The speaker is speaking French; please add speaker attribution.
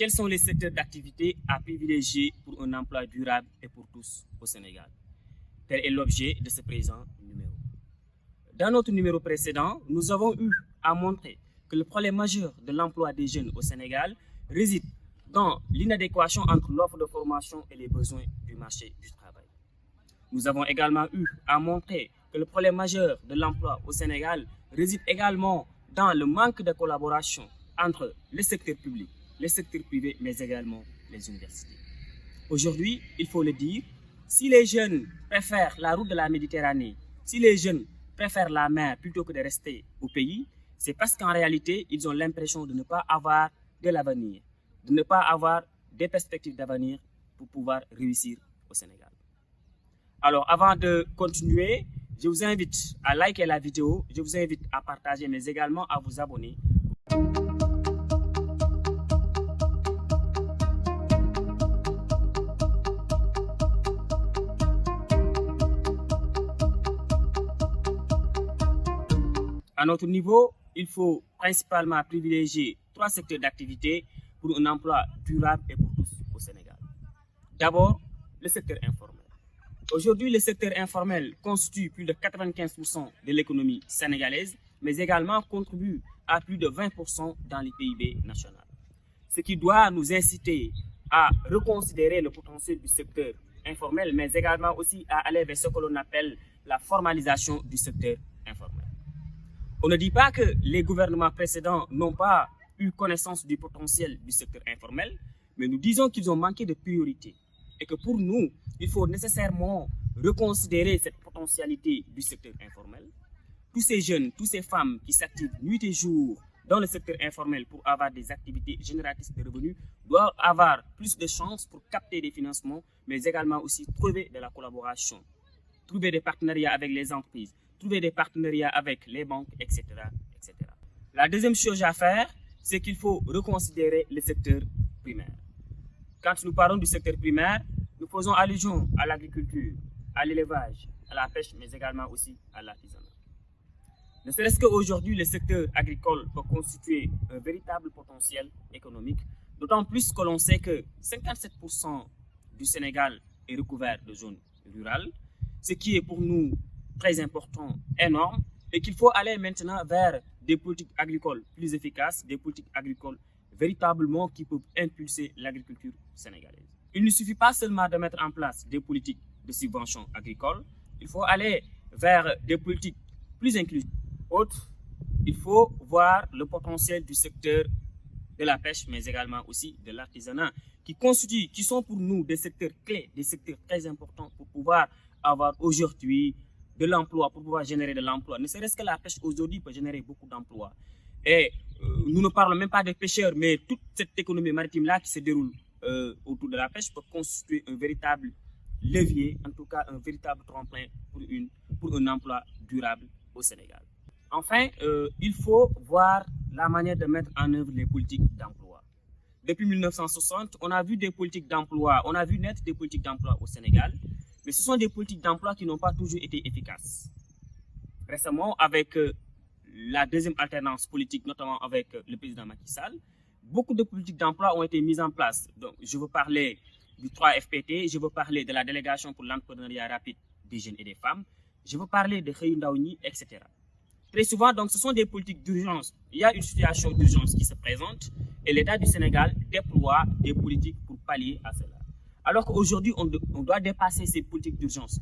Speaker 1: quels sont les secteurs d'activité à privilégier pour un emploi durable et pour tous au Sénégal? Tel est l'objet de ce présent numéro. Dans notre numéro précédent, nous avons eu à montrer que le problème majeur de l'emploi des jeunes au Sénégal réside dans l'inadéquation entre l'offre de formation et les besoins du marché du travail. Nous avons également eu à montrer que le problème majeur de l'emploi au Sénégal réside également dans le manque de collaboration entre le secteur public, le secteur privé, mais également les universités. Aujourd'hui, il faut le dire, si les jeunes préfèrent la route de la Méditerranée, si les jeunes préfèrent la mer plutôt que de rester au pays, c'est parce qu'en réalité, ils ont l'impression de ne pas avoir de l'avenir, de ne pas avoir des perspectives d'avenir pour pouvoir réussir au Sénégal. Alors, avant de continuer, je vous invite à liker la vidéo, je vous invite à partager, mais également à vous abonner. À notre niveau, il faut principalement privilégier 3 secteurs d'activité pour un emploi durable et pour tous au Sénégal. D'abord, le secteur informel. Aujourd'hui, le secteur informel constitue plus de 95% de l'économie sénégalaise, mais également contribue à plus de 20% dans le PIB national. Ce qui doit nous inciter à reconsidérer le potentiel du secteur informel, mais également aussi à aller vers ce que l'on appelle la formalisation du secteur informel. On ne dit pas que les gouvernements précédents n'ont pas eu connaissance du potentiel du secteur informel, mais nous disons qu'ils ont manqué de priorité et que pour nous, il faut nécessairement reconsidérer cette potentialité du secteur informel. Tous ces jeunes, toutes ces femmes qui s'activent nuit et jour dans le secteur informel pour avoir des activités génératrices de revenus doivent avoir plus de chances pour capter des financements, mais également aussi trouver de la collaboration, trouver des partenariats avec les entreprises, trouver des partenariats avec les banques, etc., etc. La deuxième chose à faire, c'est qu'il faut reconsidérer le secteur primaire. Quand nous parlons du secteur primaire, nous faisons allusion à l'agriculture, à l'élevage, à la pêche, mais également aussi à l'artisanat. Ne serait-ce qu'aujourd'hui, le secteur agricole peut constituer un véritable potentiel économique, d'autant plus que l'on sait que 57% du Sénégal est recouvert de zones rurales, ce qui est pour nous très important, énorme, et qu'il faut aller maintenant vers des politiques agricoles plus efficaces, des politiques agricoles véritablement qui peuvent impulser l'agriculture sénégalaise. Il ne suffit pas seulement de mettre en place des politiques de subvention agricole, il faut aller vers des politiques plus inclusives. Autre, il faut voir le potentiel du secteur de la pêche, mais également aussi de l'artisanat, qui sont pour nous des secteurs clés, des secteurs très importants pour pouvoir avoir aujourd'hui de l'emploi, pour pouvoir générer de l'emploi. Ne serait-ce que la pêche aujourd'hui peut générer beaucoup d'emplois. Et nous ne parlons même pas des pêcheurs, mais toute cette économie maritime-là qui se déroule autour de la pêche peut constituer un véritable levier, en tout cas un véritable tremplin pour un emploi durable au Sénégal. Enfin, il faut voir la manière de mettre en œuvre les politiques d'emploi. Depuis 1960, on a vu des politiques d'emploi, on a vu naître des politiques d'emploi au Sénégal, mais ce sont des politiques d'emploi qui n'ont pas toujours été efficaces. Récemment, avec la deuxième alternance politique, notamment avec le président Macky Sall, beaucoup de politiques d'emploi ont été mises en place. Donc, je veux parler du 3FPT, je veux parler de la délégation pour l'entrepreneuriat rapide des jeunes et des femmes, je veux parler de Xëyu Ndaw ñi, etc. Très souvent, donc, ce sont des politiques d'urgence. Il y a une situation d'urgence qui se présente et l'État du Sénégal déploie des politiques pour pallier à cela. Alors qu'aujourd'hui, on doit dépasser ces politiques d'urgence.